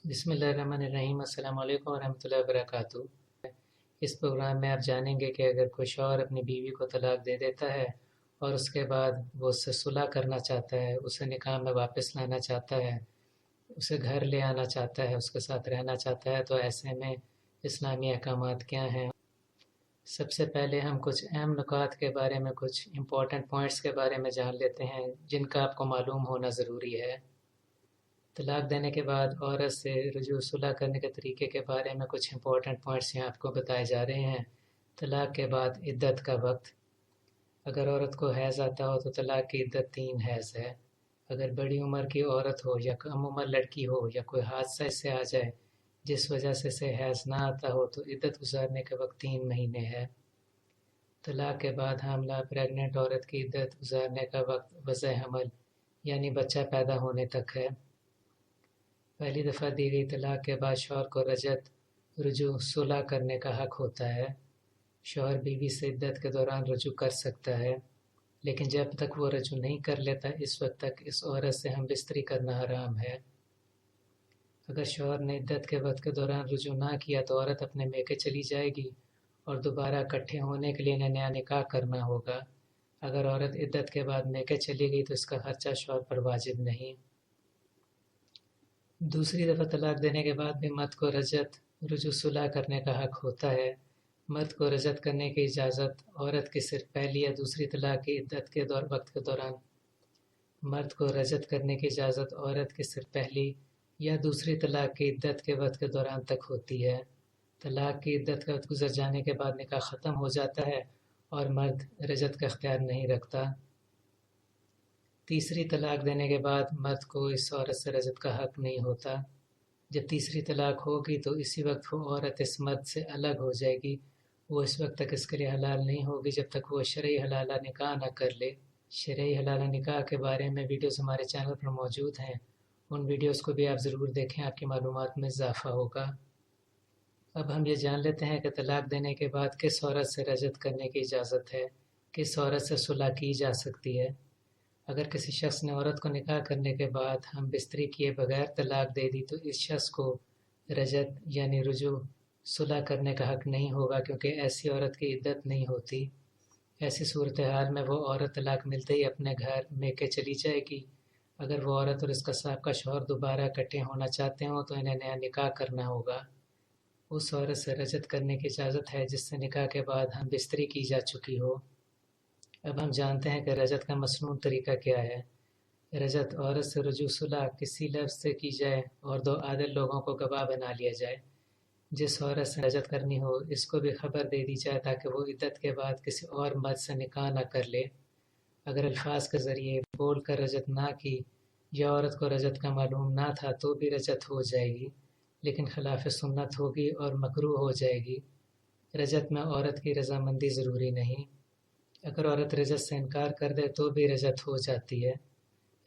बिस्मिल्लाहिर्रहमानिर्रहीम। अस्सलाम वालेकुम वरहमतुल्लाहि वबरकातुहू। इस प्रोग्राम में आप जानेंगे कि अगर कोई शौहर अपनी बीवी को तलाक दे देता है और उसके बाद वो उससे सुलह करना चाहता है, उसे निकाह में वापस लाना चाहता है, उसे घर ले आना चाहता है, उसके साथ रहना चाहता है, तो ऐसे में इस्लामी अहकामात क्या हैं। सबसे पहले हम कुछ अहम नुकात के बारे में, कुछ इम्पोर्टेंट पॉइंट्स के बारे में जान लेते हैं जिनका आपको मालूम होना ज़रूरी है। तलाक देने के बाद औरत से रुजू सुलह करने के तरीके के बारे में कुछ इंपॉर्टेंट पॉइंट्स यहाँ आपको बताए जा रहे हैं। तलाक के बाद इद्दत का वक्त। अगर औरत को हैज़ आता हो तो तलाक की इद्दत 3 हैज़ है। अगर बड़ी उम्र की औरत हो या कम उम्र लड़की हो या कोई हादसा इससे आ जाए जिस वजह से इसे हैज़ ना आता हो तो इद्दत गुजारने के वक्त 3 महीने है। तलाक के बाद हामला प्रेग्नेंट औरत की इद्दत गुजारने का वक्त वज़ह हमल यानी बच्चा पैदा होने तक है। पहली दफ़ा दी गई तलाक के बाद शौहर को रजत रुजू सुलह करने का हक होता है। शौहर बीवी से इद्दत के दौरान रुजू कर सकता है, लेकिन जब तक वो रुजू नहीं कर लेता इस वक्त तक इस औरत से हम बिस्तरी करना हराम है। अगर शौहर ने इद्दत के वक्त के दौरान रुजू ना किया तो औरत अपने मेके चली जाएगी और दोबारा इकट्ठे होने के लिए इन्हें नया निकाह करना होगा। अगर औरत इद्दत के बाद मेके चली गई तो इसका खर्चा शौहर पर वाजिब नहीं। दूसरी दफ़ा तलाक देने के बाद भी मर्द को रजत रुजू सुलह करने का हक होता है। मर्द को रजत करने की इजाज़त औरत की सिर्फ पहली या दूसरी तलाक की इद्दत के वक्त के दौरान मर्द को रजत करने की इजाज़त औरत की सिर्फ पहली या दूसरी तलाक की इद्दत के वक्त के दौरान तक होती है। तलाक की इद्दत का वक्त गुजर जाने के बाद निकाह ख़त्म हो जाता है और मर्द रजत का इख्तियार नहीं रखता। तीसरी तलाक देने के बाद मर्द को इस औरत से रजत का हक नहीं होता। जब तीसरी तलाक होगी तो इसी वक्त वो औरत इस मर्द से अलग हो जाएगी। वो इस वक्त तक इसके लिए हलाल नहीं होगी जब तक वो शरई हलाला निकाह ना कर ले। शरई हलाला निकाह के बारे में वीडियोस हमारे चैनल पर मौजूद हैं, उन वीडियोस को भी आप ज़रूर देखें, आपकी मालूमात में इजाफ़ा होगा। अब हम ये जान लेते हैं कि तलाक देने के बाद किस औरत से रजत करने की इजाज़त है, किस औरत से सुलह की जा सकती है। अगर किसी शख्स ने औरत को निकाह करने के बाद हम बिस्तरी किए बगैर तलाक दे दी तो इस शख्स को रजत यानी रुजू सुलह करने का हक नहीं होगा, क्योंकि ऐसी औरत की इद्दत नहीं होती। ऐसी सूरत हाल में वो औरत तलाक मिलते ही अपने घर मेके चली जाएगी। अगर वो औरत और इसका साबका शौहर दोबारा इकट्ठे होना चाहते हों तो इन्हें नया निकाह करना होगा। उस औरत से रजत करने की इजाज़त है जिससे निकाह के बाद हम बिस्तरी की जा चुकी हो। अब हम जानते हैं कि रजत का मसनून तरीका क्या है। रजत औरत से रुजू सुलह किसी लफ्ज़ से की जाए और 2 आदिल लोगों को गवाह बना लिया जाए। जिस औरत से रजत करनी हो इसको भी खबर दे दी जाए ताकि वो इद्दत के बाद किसी और मर्द से निकाह न कर ले। अगर अल्फाज के ज़रिए बोल कर रजत ना की या औरत को रजत का मालूम ना था तो भी रजत हो जाएगी, लेकिन खिलाफ सुन्नत होगी और मकरूह हो जाएगी। रजत में औरत की रजामंदी ज़रूरी नहीं। अगर औरत रजत से इनकार कर दे तो भी रजत हो जाती है।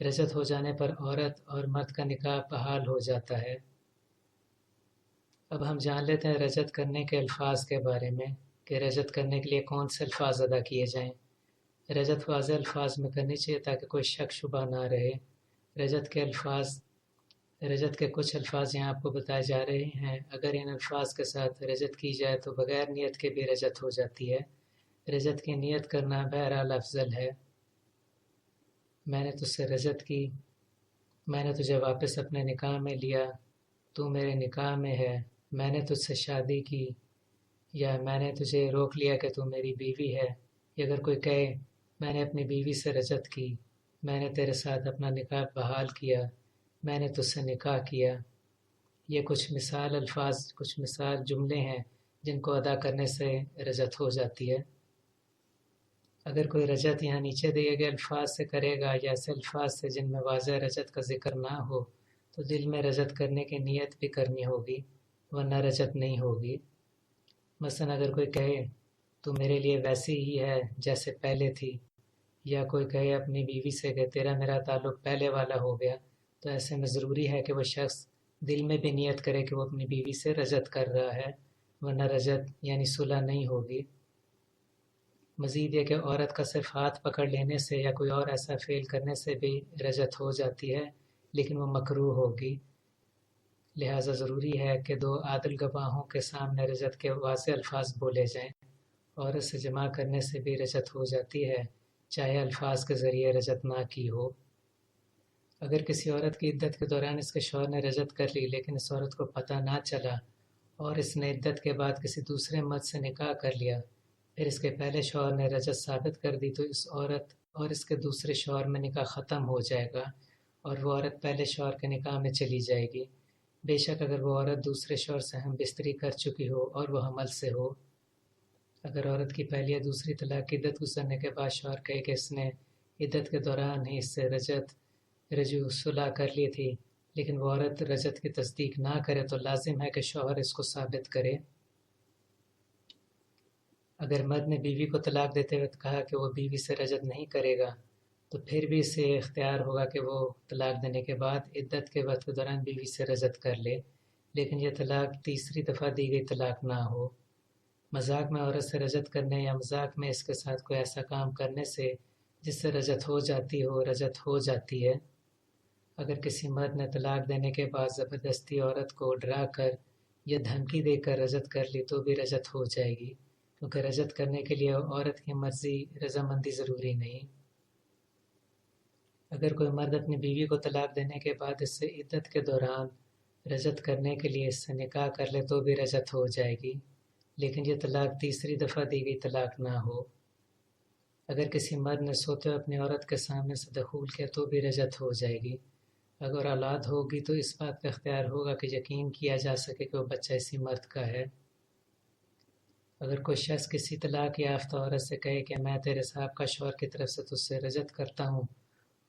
रजत हो जाने पर औरत और मर्द का निकाह बहाल हो जाता है। अब हम जान लेते हैं रजत करने के अल्फाज के बारे में कि रजत करने के लिए कौन से अल्फाज अदा किए जाएं। रजत वाज़ेह अल्फाज में करनी चाहिए ताकि कोई शक शुबा ना रहे। रजत के कुछ अल्फाज यहाँ आपको बताए जा रहे हैं। अगर इन अल्फाज के साथ रजत की जाए तो बग़ैर नियत के भी रजत हो जाती है। रजत की नियत करना बहरहाल अफजल है। मैंने तुझसे रजत की, मैंने तुझे वापस अपने निकाह में लिया, तू मेरे निकाह में है, मैंने तुझसे शादी की, या मैंने तुझे रोक लिया कि तू मेरी बीवी है। या अगर कोई कहे मैंने अपनी बीवी से रजत की, मैंने तेरे साथ अपना निकाह बहाल किया, मैंने तुझसे निकाह किया। ये कुछ मिसाल अल्फाज, कुछ मिसाल जुमले हैं जिनको अदा करने से रजत हो जाती है। अगर कोई रजत यहाँ नीचे दिए गए अल्फाज से करेगा या ऐसे अल्फाज से जिनमें वाज़ह रजत का ज़िक्र ना हो तो दिल में रजत करने की नीयत भी करनी होगी, वरना रजत नहीं होगी। मसलन अगर कोई कहे तू मेरे लिए वैसी ही है जैसे पहले थी, या कोई कहे अपनी बीवी से कि तेरा मेरा ताल्लुक़ पहले वाला हो गया, तो ऐसे में ज़रूरी है कि वह शख्स दिल में भी नीयत करे कि वो अपनी बीवी से रजत कर रहा है, वरना रजत यानी सुलह नहीं होगी। मज़ीद ये कि औरत का सिर्फ हाथ पकड़ लेने से या कोई और ऐसा फ़ेल करने से भी रजत हो जाती है, लेकिन वो मकरूह होगी। لہٰذا ضروری ہے کہ دو عادل گواہوں کے سامنے رجت کے واضح الفاظ بولے جائیں۔ عورت سے جمع کرنے سے بھی رجت ہو جاتی ہے، چاہے الفاظ کے ذریعے رجت نہ کی ہو۔ اگر کسی عورت کی عدت کے دوران اس کے شوہر نے رجت کر لی لیکن اس عورت کو پتہ نہ چلا اور اس نے عدت کے بعد کسی دوسرے مرد سے نکاح کر لیا، پھر اس کے پہلے شوہر نے رجت ثابت کر دی، تو اس عورت اور اس کے دوسرے شوہر میں نکاح ختم ہو جائے گا اور وہ عورت پہلے شوہر کے نکاح میں چلی جائے گی، بے شک اگر وہ عورت دوسرے شوہر سے ہم بستری کر چکی ہو اور وہ حمل سے ہو۔ اگر عورت کی پہلی یا دوسری طلاق کی عدت گزرنے کے بعد شوہر کہے کہ اس نے عدت کے دوران ہی اس سے رجوع صلح کر لی تھی، لیکن وہ عورت رجت کی تصدیق نہ کرے، تو لازم ہے کہ شوہر اس کو ثابت کرے۔ اگر مرد نے بیوی کو طلاق دیتے وقت کہا کہ وہ بیوی سے رجت نہیں کرے گا، تو پھر بھی اسے اختیار ہوگا کہ وہ طلاق دینے کے بعد عدت کے وقت کے دوران بیوی سے رجت کر لے، لیکن یہ طلاق تیسری دفعہ دی گئی طلاق نہ ہو۔ مذاق میں عورت سے رجت کرنے یا مذاق میں اس کے ساتھ کوئی ایسا کام کرنے سے جس سے رجت ہو جاتی ہے۔ اگر کسی مرد نے طلاق دینے کے بعد زبردستی عورت کو ڈرا کر یا دھمکی دے کر رجت کر لی تو بھی رجت ہو جائے گی، کیونکہ رجت کرنے کے لیے عورت کی مرضی رضامندی ضروری نہیں۔ اگر کوئی مرد اپنی بیوی کو طلاق دینے کے بعد اس سے عدت کے دوران رجت کرنے کے لیے اس سے نکاح کر لے تو بھی رجت ہو جائے گی، لیکن یہ طلاق تیسری دفعہ دی گئی طلاق نہ ہو۔ اگر کسی مرد نے سوتے ہوئے اپنی عورت کے سامنے سے دخول کیا تو بھی رجت ہو جائے گی۔ اگر اولاد ہوگی تو اس بات کا اختیار ہوگا کہ یقین کیا جا سکے کہ وہ بچہ اسی مرد کا ہے۔ اگر کوئی شخص کسی طلاق یافتہ عورت سے کہے کہ میں تیرے صاحب کا شوہر کی طرف سے تجھ سے رجت کرتا ہوں،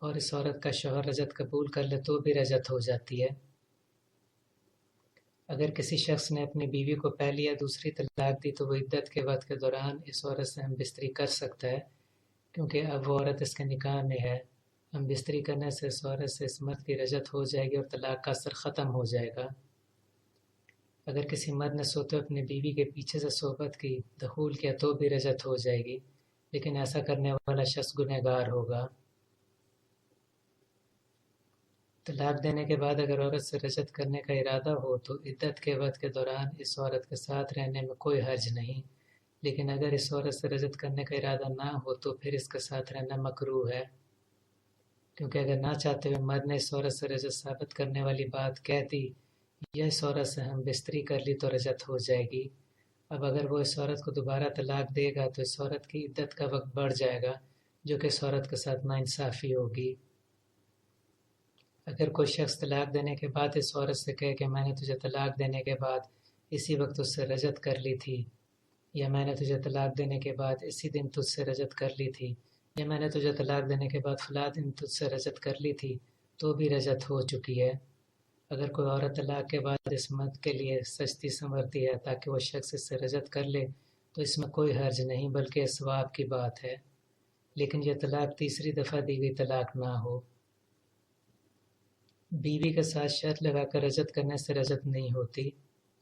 اور اس عورت کا شوہر رجت قبول کر لے تو بھی رجت ہو جاتی ہے۔ اگر کسی شخص نے اپنی بیوی کو پہلی یا دوسری طلاق دی تو وہ عدت کے وقت کے دوران اس عورت سے ہم بستری کر سکتا ہے، کیونکہ اب وہ عورت اس کے نکاح میں ہے۔ ہم بستری کرنے سے اس عورت سے اس مرد کی رجت ہو جائے گی اور طلاق کا اثر ختم ہو جائے گا۔ اگر کسی مرد نے سوتے اپنی بیوی کے پیچھے سے صحبت کی، دخول کیا تو بھی رجت ہو جائے گی، لیکن ایسا کرنے والا شخص گنہگار ہوگا۔ طلاق دینے کے بعد اگر عورت سے رجت کرنے کا ارادہ ہو تو عدت کے وقت کے دوران اس عورت کے ساتھ رہنے میں کوئی حرج نہیں، لیکن اگر اس عورت سے رجت کرنے کا ارادہ نہ ہو تو پھر اس کے ساتھ رہنا مکروہ ہے، کیونکہ اگر نہ چاہتے ہوئے مرد نے اس عورت سے رجت ثابت کرنے والی بات کہہ دی یا اس عورت سے ہم بستری کر لی تو رجت ہو جائے گی۔ اب اگر وہ اس عورت کو دوبارہ طلاق دے گا تو اس عورت کی عدت کا وقت بڑھ جائے گا، جو کہ اس عورت کے ساتھ ناانصافی ہوگی۔ اگر کوئی شخص طلاق دینے کے بعد اس عورت سے کہے کہ میں نے تجھے طلاق دینے کے بعد اسی وقت اس سے رجت کر لی تھی، یا میں نے تجھے طلاق دینے کے بعد اسی دن تجھ سے رجت کر لی تھی، یا میں نے تجھے طلاق دینے کے بعد فلاں دن تجھ سے رجت کر لی تھی، تو بھی رجت ہو چکی ہے۔ اگر کوئی عورت طلاق کے بعد اس مرد کے لیے سجتی سنورتی ہے تاکہ وہ شخص اس سے رجت کر لے تو اس میں کوئی حرج نہیں، بلکہ ثواب کی بات ہے، لیکن یہ طلاق تیسری دفعہ دی گئی طلاق نہ ہو۔ بیوی کے ساتھ شرط لگا کر رجت کرنے سے رجت نہیں ہوتی۔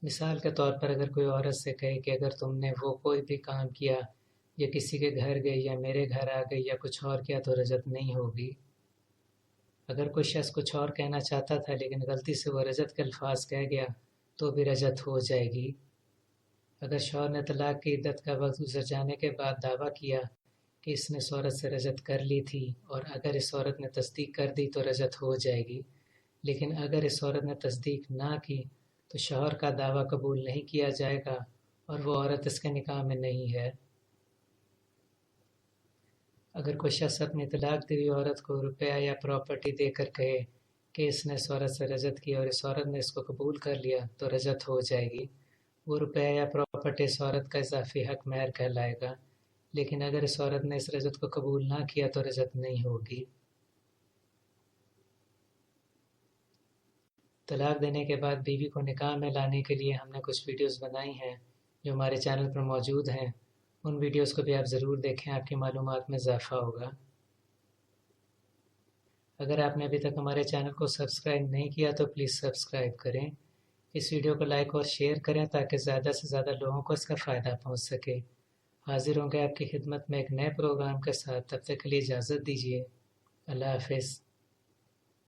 مثال کے طور پر اگر کوئی عورت سے کہے کہ اگر تم نے وہ کوئی بھی کام کیا یا کسی کے گھر گئی یا میرے گھر آ گئی یا کچھ اور کیا تو رجت نہیں ہوگی۔ اگر کوئی شخص کچھ اور کہنا چاہتا تھا لیکن غلطی سے وہ رجت کے الفاظ کہہ گیا تو بھی رجت ہو جائے گی۔ اگر شوہر نے طلاق کی عدت کا وقت گزر جانے کے بعد دعویٰ کیا کہ اس نے اس عورت سے رجت کر لی تھی اور اگر اس عورت نے تصدیق کر دی تو رجت ہو جائے گی، لیکن اگر اس عورت نے تصدیق نہ کی تو شوہر کا دعویٰ قبول نہیں کیا جائے گا اور وہ عورت اس کے نکاح میں نہیں ہے۔ اگر کوئی شخص اپنی طلاق دی ہوئی عورت کو روپیہ یا پراپرٹی دے کر کہے کہ اس نے اس عورت سے رجت کی اور اس عورت نے اس کو قبول کر لیا تو رجت ہو جائے گی۔ وہ روپیہ یا پراپرٹی اس عورت کا اضافی حق مہر کہلائے گا، لیکن اگر اس عورت نے اس رجت کو قبول نہ کیا تو رجت نہیں ہوگی۔ طلاق دینے کے بعد بیوی کو نکاح میں لانے کے لیے ہم نے کچھ ویڈیوز بنائی ہیں جو ہمارے چینل پر موجود ہیں، ان ویڈیوز کو بھی آپ ضرور دیکھیں، آپ کی معلومات میں اضافہ ہوگا۔ اگر آپ نے ابھی تک ہمارے چینل کو سبسکرائب نہیں کیا تو پلیز سبسکرائب کریں، اس ویڈیو کو لائک اور شیئر کریں تاکہ زیادہ سے زیادہ لوگوں کو اس کا فائدہ پہنچ سکے۔ حاضر ہوں گے آپ کی خدمت میں ایک نئے پروگرام کے ساتھ، تب تک کے لیے اجازت دیجیے۔ اللہ حافظ۔